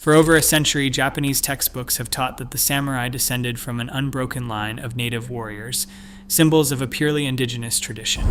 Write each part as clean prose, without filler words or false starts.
For over a century, Japanese textbooks have taught that the samurai descended from an unbroken line of native warriors, symbols of a purely indigenous tradition.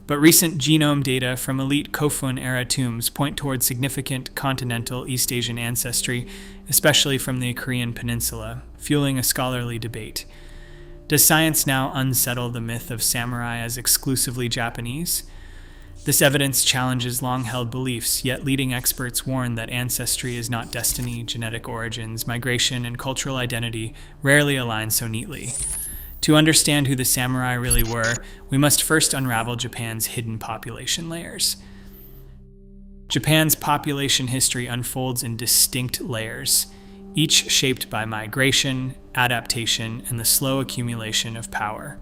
But recent genome data from elite Kofun-era tombs point toward significant continental East Asian ancestry, especially from the Korean Peninsula, fueling a scholarly debate. Does science now unsettle the myth of samurai as exclusively Japanese? This evidence challenges long-held beliefs, yet leading experts warn that ancestry is not destiny, genetic origins, migration, and cultural identity rarely align so neatly. To understand who the samurai really were, we must first unravel Japan's hidden population layers. Japan's population history unfolds in distinct layers, each shaped by migration, adaptation, and the slow accumulation of power.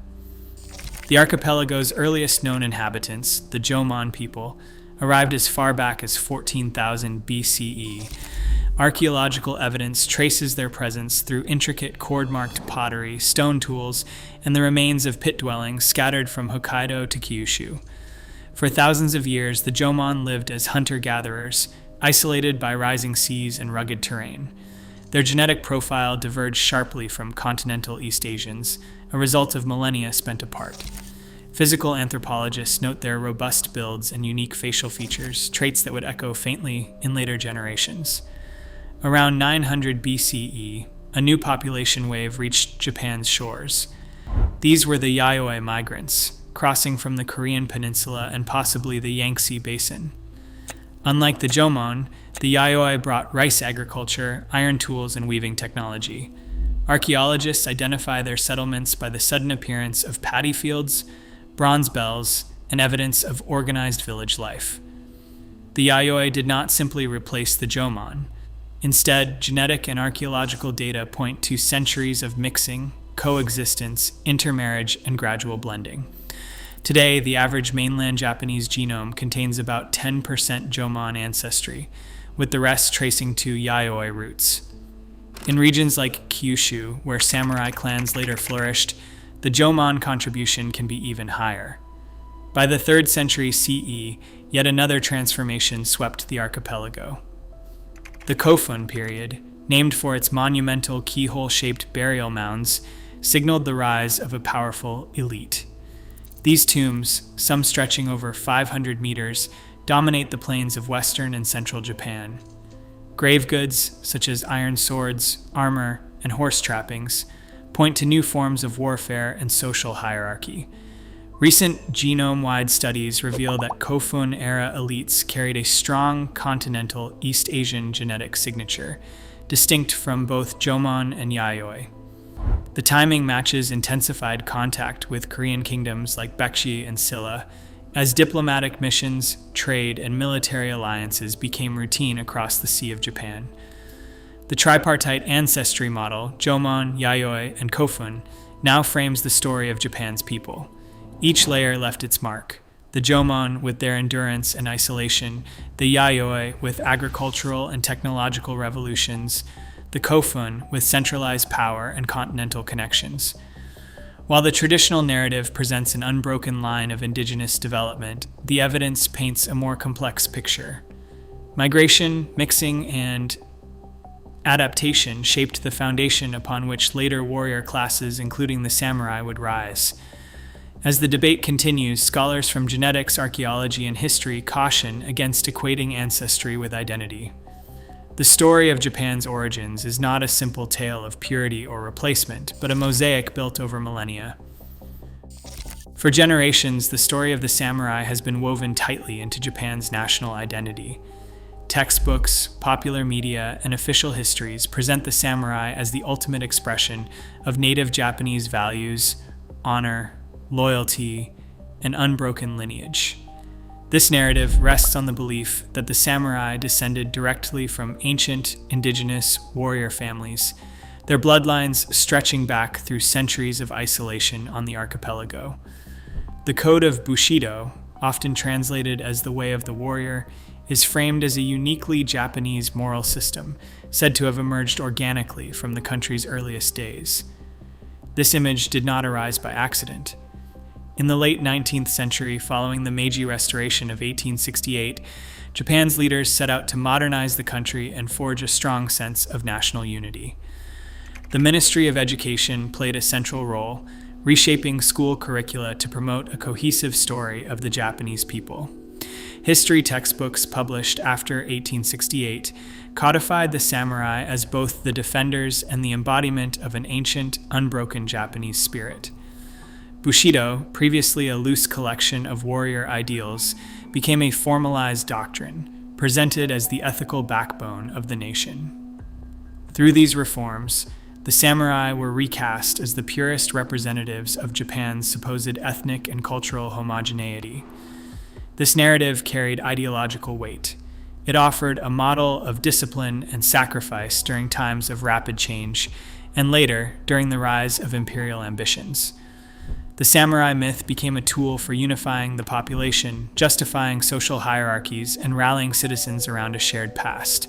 The archipelago's earliest known inhabitants, the Jomon people, arrived as far back as 14,000 BCE. Archaeological evidence traces their presence through intricate cord-marked pottery, stone tools, and the remains of pit dwellings scattered from Hokkaido to Kyushu. For thousands of years, the Jomon lived as hunter-gatherers, isolated by rising seas and rugged terrain. Their genetic profile diverged sharply from continental East Asians, a result of millennia spent apart. Physical anthropologists note their robust builds and unique facial features, traits that would echo faintly in later generations. Around 900 BCE, a new population wave reached Japan's shores. These were the Yayoi migrants, crossing from the Korean Peninsula and possibly the Yangtze Basin. Unlike the Jomon, the Yayoi brought rice agriculture, iron tools, and weaving technology. Archaeologists identify their settlements by the sudden appearance of paddy fields, bronze bells, and evidence of organized village life. The Yayoi did not simply replace the Jomon. Instead, genetic and archaeological data point to centuries of mixing, coexistence, intermarriage, and gradual blending. Today, the average mainland Japanese genome contains about 10% Jomon ancestry, with the rest tracing to Yayoi roots. In regions like Kyushu, where samurai clans later flourished, the Jomon contribution can be even higher. By the 3rd century CE, yet another transformation swept the archipelago. The Kofun period, named for its monumental keyhole-shaped burial mounds, signaled the rise of a powerful elite. These tombs, some stretching over 500 meters, dominate the plains of western and central Japan. Grave goods, such as iron swords, armor, and horse trappings, point to new forms of warfare and social hierarchy. Recent genome-wide studies reveal that Kofun-era elites carried a strong continental East Asian genetic signature, distinct from both Jomon and Yayoi. The timing matches intensified contact with Korean kingdoms like Baekje and Silla, as diplomatic missions, trade, and military alliances became routine across the Sea of Japan. The tripartite ancestry model, Jomon, Yayoi, and Kofun, now frames the story of Japan's people. Each layer left its mark. The Jomon with their endurance and isolation, the Yayoi with agricultural and technological revolutions, the Kofun with centralized power and continental connections. While the traditional narrative presents an unbroken line of indigenous development, the evidence paints a more complex picture. Migration, mixing, and adaptation shaped the foundation upon which later warrior classes, including the samurai, would rise. As the debate continues, scholars from genetics, archaeology, and history caution against equating ancestry with identity. The story of Japan's origins is not a simple tale of purity or replacement, but a mosaic built over millennia. For generations, the story of the samurai has been woven tightly into Japan's national identity. Textbooks, popular media, and official histories present the samurai as the ultimate expression of native Japanese values, honor, loyalty, and unbroken lineage. This narrative rests on the belief that the samurai descended directly from ancient, indigenous warrior families, their bloodlines stretching back through centuries of isolation on the archipelago. The code of Bushido, often translated as the way of the warrior, is framed as a uniquely Japanese moral system, said to have emerged organically from the country's earliest days. This image did not arise by accident. In the late 19th century, following the Meiji Restoration of 1868, Japan's leaders set out to modernize the country and forge a strong sense of national unity. The Ministry of Education played a central role, reshaping school curricula to promote a cohesive story of the Japanese people. History textbooks published after 1868 codified the samurai as both the defenders and the embodiment of an ancient, unbroken Japanese spirit. Bushido, previously a loose collection of warrior ideals, became a formalized doctrine, presented as the ethical backbone of the nation. Through these reforms, the samurai were recast as the purest representatives of Japan's supposed ethnic and cultural homogeneity. This narrative carried ideological weight. It offered a model of discipline and sacrifice during times of rapid change, and later, during the rise of imperial ambitions. The samurai myth became a tool for unifying the population, justifying social hierarchies, and rallying citizens around a shared past.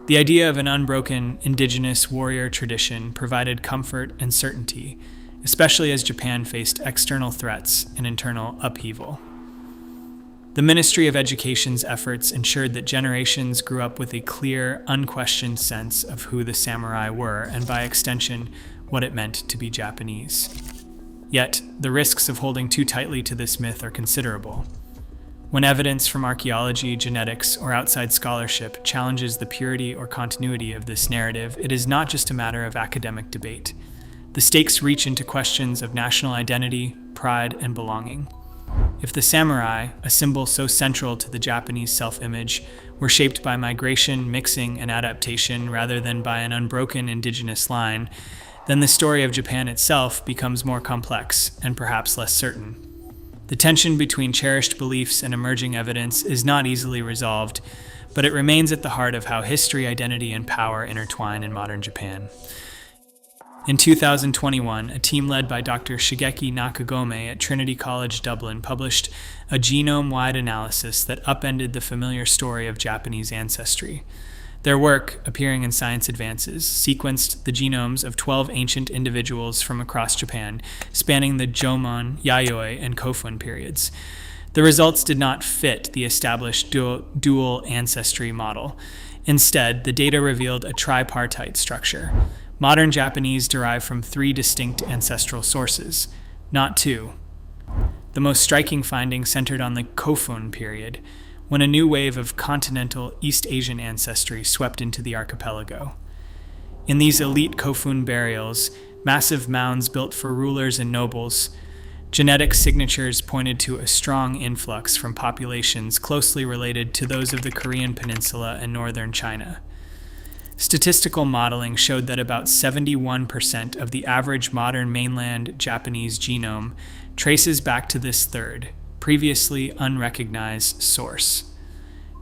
The idea of an unbroken indigenous warrior tradition provided comfort and certainty, especially as Japan faced external threats and internal upheaval. The Ministry of Education's efforts ensured that generations grew up with a clear, unquestioned sense of who the samurai were, and by extension, what it meant to be Japanese. Yet, the risks of holding too tightly to this myth are considerable. When evidence from archaeology, genetics, or outside scholarship challenges the purity or continuity of this narrative, it is not just a matter of academic debate. The stakes reach into questions of national identity, pride, and belonging. If the samurai, a symbol so central to the Japanese self-image, were shaped by migration, mixing, and adaptation rather than by an unbroken indigenous line, then the story of Japan itself becomes more complex and perhaps less certain. The tension between cherished beliefs and emerging evidence is not easily resolved, but it remains at the heart of how history, identity, and power intertwine in modern Japan. In 2021, a team led by Dr. Shigeki Nakagome at Trinity College Dublin published a genome-wide analysis that upended the familiar story of Japanese ancestry. Their work, appearing in Science Advances, sequenced the genomes of 12 ancient individuals from across Japan, spanning the Jomon, Yayoi, and Kofun periods. The results did not fit the established dual ancestry model. Instead, the data revealed a tripartite structure. Modern Japanese derive from 3 distinct ancestral sources, not 2. The most striking finding centered on the Kofun period, when a new wave of continental East Asian ancestry swept into the archipelago. In these elite Kofun burials, massive mounds built for rulers and nobles, genetic signatures pointed to a strong influx from populations closely related to those of the Korean Peninsula and northern China. Statistical modeling showed that about 71% of the average modern mainland Japanese genome traces back to this third, previously unrecognized source.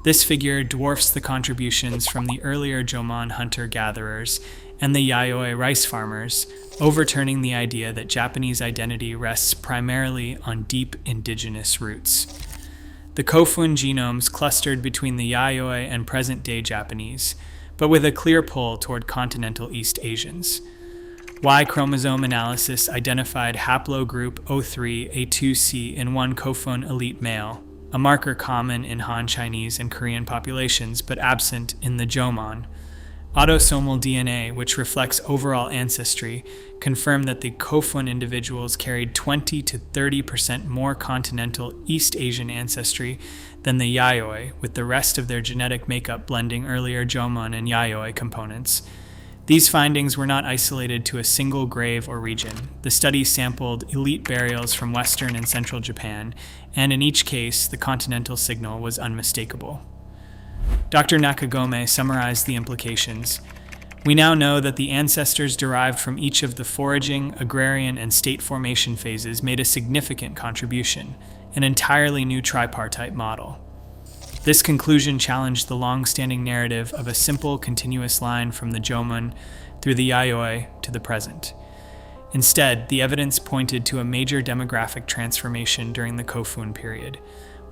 This figure dwarfs the contributions from the earlier Jomon hunter-gatherers and the Yayoi rice farmers, overturning the idea that Japanese identity rests primarily on deep indigenous roots. The Kofun genomes clustered between the Yayoi and present-day Japanese, but with a clear pull toward continental East Asians. Y chromosome analysis identified haplogroup O3A2C in one Kofun elite male, a marker common in Han Chinese and Korean populations but absent in the Jomon. Autosomal DNA, which reflects overall ancestry, confirmed that the Kofun individuals carried 20 to 30% more continental East Asian ancestry than the Yayoi, with the rest of their genetic makeup blending earlier Jomon and Yayoi components. These findings were not isolated to a single grave or region. The study sampled elite burials from western and central Japan, and in each case, the continental signal was unmistakable. Dr. Nakagome summarized the implications. We now know that the ancestors derived from each of the foraging, agrarian, and state formation phases made a significant contribution, an entirely new tripartite model. This conclusion challenged the long-standing narrative of a simple, continuous line from the Jomon through the Yayoi to the present. Instead, the evidence pointed to a major demographic transformation during the Kofun period,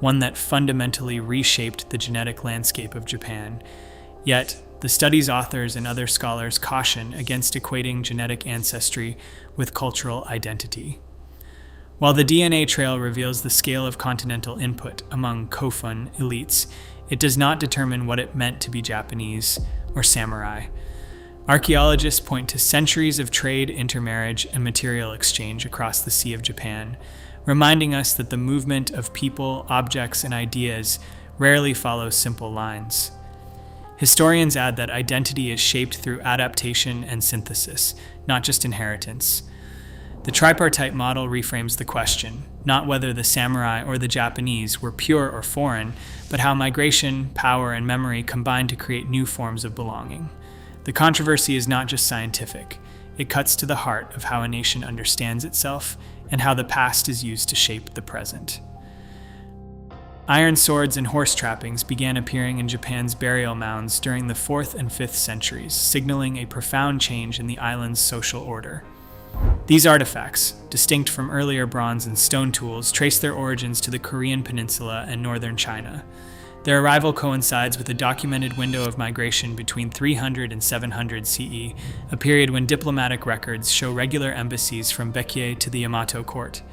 one that fundamentally reshaped the genetic landscape of Japan. Yet, the study's authors and other scholars caution against equating genetic ancestry with cultural identity. While the DNA trail reveals the scale of continental input among Kofun elites, it does not determine what it meant to be Japanese or samurai. Archaeologists point to centuries of trade, intermarriage, and material exchange across the Sea of Japan, reminding us that the movement of people, objects, and ideas rarely follows simple lines. Historians add that identity is shaped through adaptation and synthesis, not just inheritance. The tripartite model reframes the question, not whether the samurai or the Japanese were pure or foreign, but how migration, power, and memory combine to create new forms of belonging. The controversy is not just scientific. It cuts to the heart of how a nation understands itself and how the past is used to shape the present. Iron swords and horse trappings began appearing in Japan's burial mounds during the 4th and 5th centuries, signaling a profound change in the island's social order. These artifacts, distinct from earlier bronze and stone tools, trace their origins to the Korean Peninsula and northern China. Their arrival coincides with a documented window of migration between 300 and 700 CE, a period when diplomatic records show regular embassies from Baekje to the Yamato court.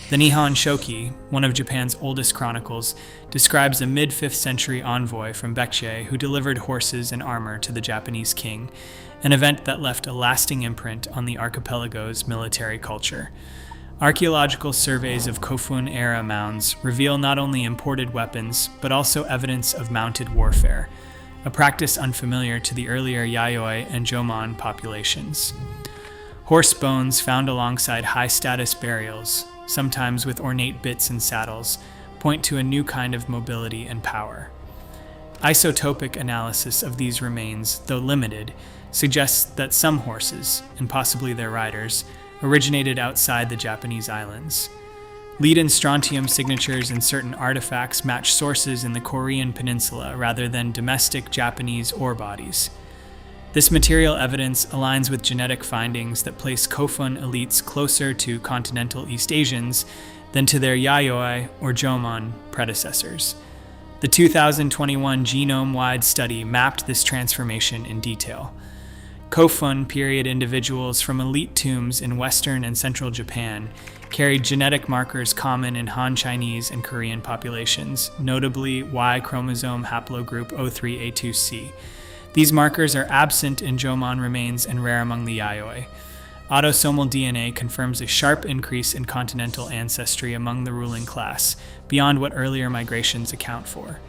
The Nihon Shoki, one of Japan's oldest chronicles, describes a mid-5th century envoy from Baekje who delivered horses and armor to the Japanese king, an event that left a lasting imprint on the archipelago's military culture. Archaeological surveys of Kofun-era mounds reveal not only imported weapons, but also evidence of mounted warfare, a practice unfamiliar to the earlier Yayoi and Jomon populations. Horse bones found alongside high-status burials, sometimes with ornate bits and saddles, point to a new kind of mobility and power. Isotopic analysis of these remains, though limited, suggests that some horses, and possibly their riders, originated outside the Japanese islands. Lead and strontium signatures in certain artifacts match sources in the Korean Peninsula rather than domestic Japanese ore bodies. This material evidence aligns with genetic findings that place Kofun elites closer to continental East Asians than to their Yayoi or Jomon predecessors. The 2021 genome-wide study mapped this transformation in detail. Kofun period individuals from elite tombs in Western and Central Japan carried genetic markers common in Han Chinese and Korean populations, notably Y chromosome haplogroup O3A2C. These markers are absent in Jomon remains and rare among the Yayoi. Autosomal DNA confirms a sharp increase in continental ancestry among the ruling class, beyond what earlier migrations account for.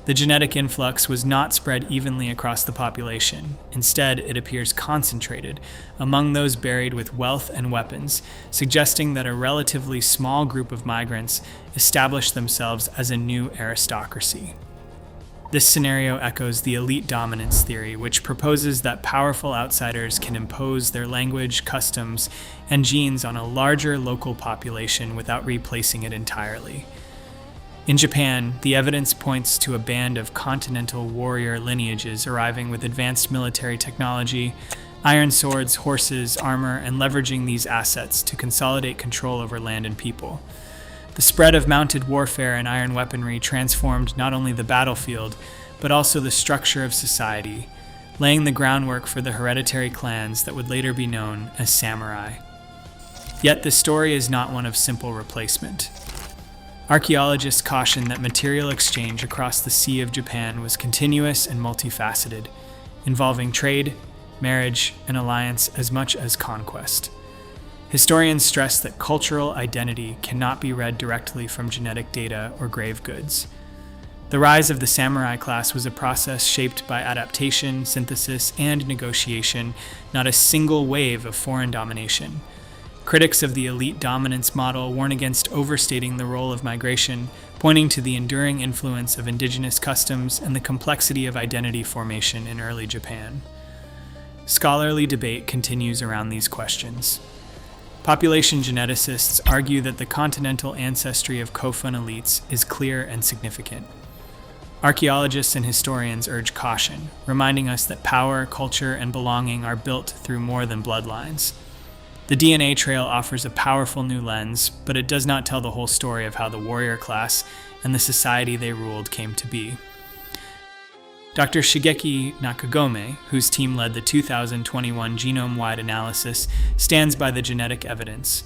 The genetic influx was not spread evenly across the population. Instead, it appears concentrated among those buried with wealth and weapons, suggesting that a relatively small group of migrants established themselves as a new aristocracy. This scenario echoes the elite dominance theory, which proposes that powerful outsiders can impose their language, customs, and genes on a larger local population without replacing it entirely. In Japan, the evidence points to a band of continental warrior lineages arriving with advanced military technology, iron swords, horses, armor, and leveraging these assets to consolidate control over land and people. The spread of mounted warfare and iron weaponry transformed not only the battlefield, but also the structure of society, laying the groundwork for the hereditary clans that would later be known as samurai. Yet the story is not one of simple replacement. Archaeologists caution that material exchange across the Sea of Japan was continuous and multifaceted, involving trade, marriage, and alliance as much as conquest. Historians stress that cultural identity cannot be read directly from genetic data or grave goods. The rise of the samurai class was a process shaped by adaptation, synthesis, and negotiation, not a single wave of foreign domination. Critics of the elite dominance model warn against overstating the role of migration, pointing to the enduring influence of indigenous customs and the complexity of identity formation in early Japan. Scholarly debate continues around these questions. Population geneticists argue that the continental ancestry of Kofun elites is clear and significant. Archaeologists and historians urge caution, reminding us that power, culture, and belonging are built through more than bloodlines. The DNA trail offers a powerful new lens, but it does not tell the whole story of how the warrior class and the society they ruled came to be. Dr. Shigeki Nakagome, whose team led the 2021 genome-wide analysis, stands by the genetic evidence.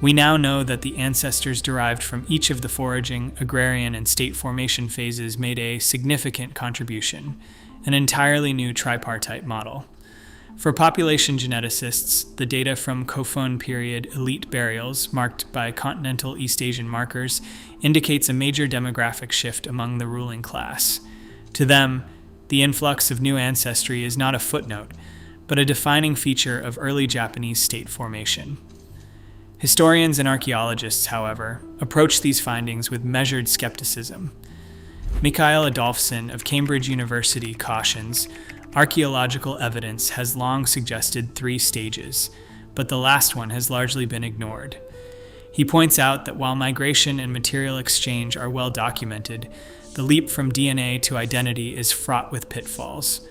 We now know that the ancestors derived from each of the foraging, agrarian, and state formation phases made a significant contribution, an entirely new tripartite model. For population geneticists, the data from Kofun period elite burials, marked by continental East Asian markers, indicates a major demographic shift among the ruling class. To them, the influx of new ancestry is not a footnote, but a defining feature of early Japanese state formation. Historians and archaeologists, however, approach these findings with measured skepticism. Mikael Adolphson of Cambridge University cautions, archaeological evidence has long suggested 3 stages, but the last one has largely been ignored. He points out that while migration and material exchange are well documented, the leap from DNA to identity is fraught with pitfalls.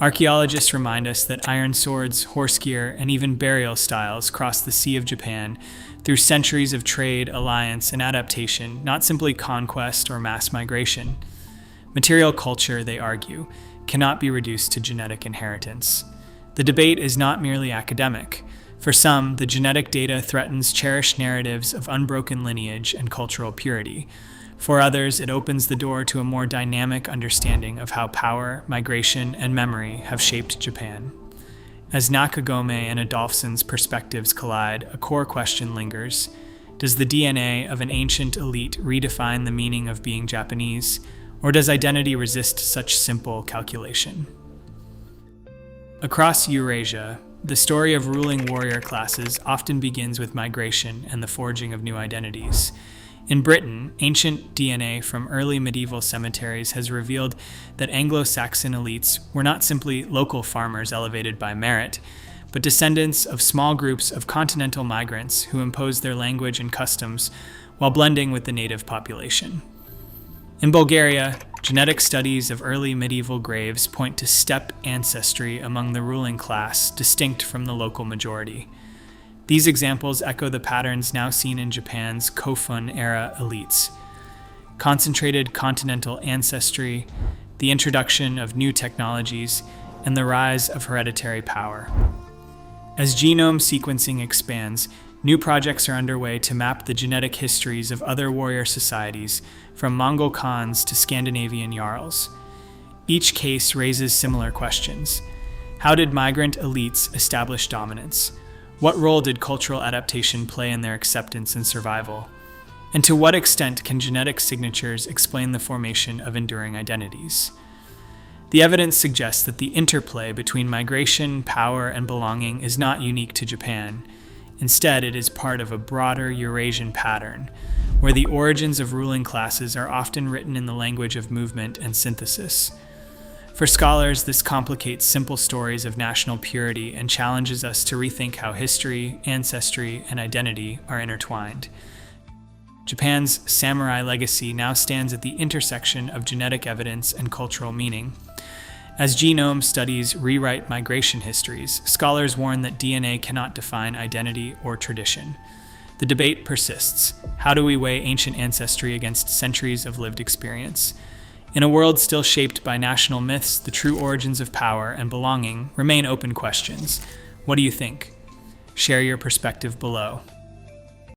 Archaeologists remind us that iron swords, horse gear, and even burial styles crossed the Sea of Japan through centuries of trade, alliance, and adaptation, not simply conquest or mass migration. Material culture, they argue, cannot be reduced to genetic inheritance. The debate is not merely academic. For some, the genetic data threatens cherished narratives of unbroken lineage and cultural purity. For others, it opens the door to a more dynamic understanding of how power, migration, and memory have shaped Japan. As Nakagome and Adolphson's perspectives collide, a core question lingers. Does the DNA of an ancient elite redefine the meaning of being Japanese, or does identity resist such simple calculation? Across Eurasia, the story of ruling warrior classes often begins with migration and the forging of new identities. In Britain, ancient DNA from early medieval cemeteries has revealed that Anglo-Saxon elites were not simply local farmers elevated by merit, but descendants of small groups of continental migrants who imposed their language and customs while blending with the native population. In Bulgaria, genetic studies of early medieval graves point to steppe ancestry among the ruling class, distinct from the local majority. These examples echo the patterns now seen in Japan's Kofun-era elites. Concentrated continental ancestry, the introduction of new technologies, and the rise of hereditary power. As genome sequencing expands, new projects are underway to map the genetic histories of other warrior societies, from Mongol Khans to Scandinavian Jarls. Each case raises similar questions. How did migrant elites establish dominance? What role did cultural adaptation play in their acceptance and survival? And to what extent can genetic signatures explain the formation of enduring identities? The evidence suggests that the interplay between migration, power, and belonging is not unique to Japan. Instead, it is part of a broader Eurasian pattern, where the origins of ruling classes are often written in the language of movement and synthesis. For scholars, this complicates simple stories of national purity and challenges us to rethink how history, ancestry, and identity are intertwined. Japan's samurai legacy now stands at the intersection of genetic evidence and cultural meaning. As genome studies rewrite migration histories, scholars warn that DNA cannot define identity or tradition. The debate persists. How do we weigh ancient ancestry against centuries of lived experience? In a world still shaped by national myths, the true origins of power and belonging remain open questions. What do you think? Share your perspective below.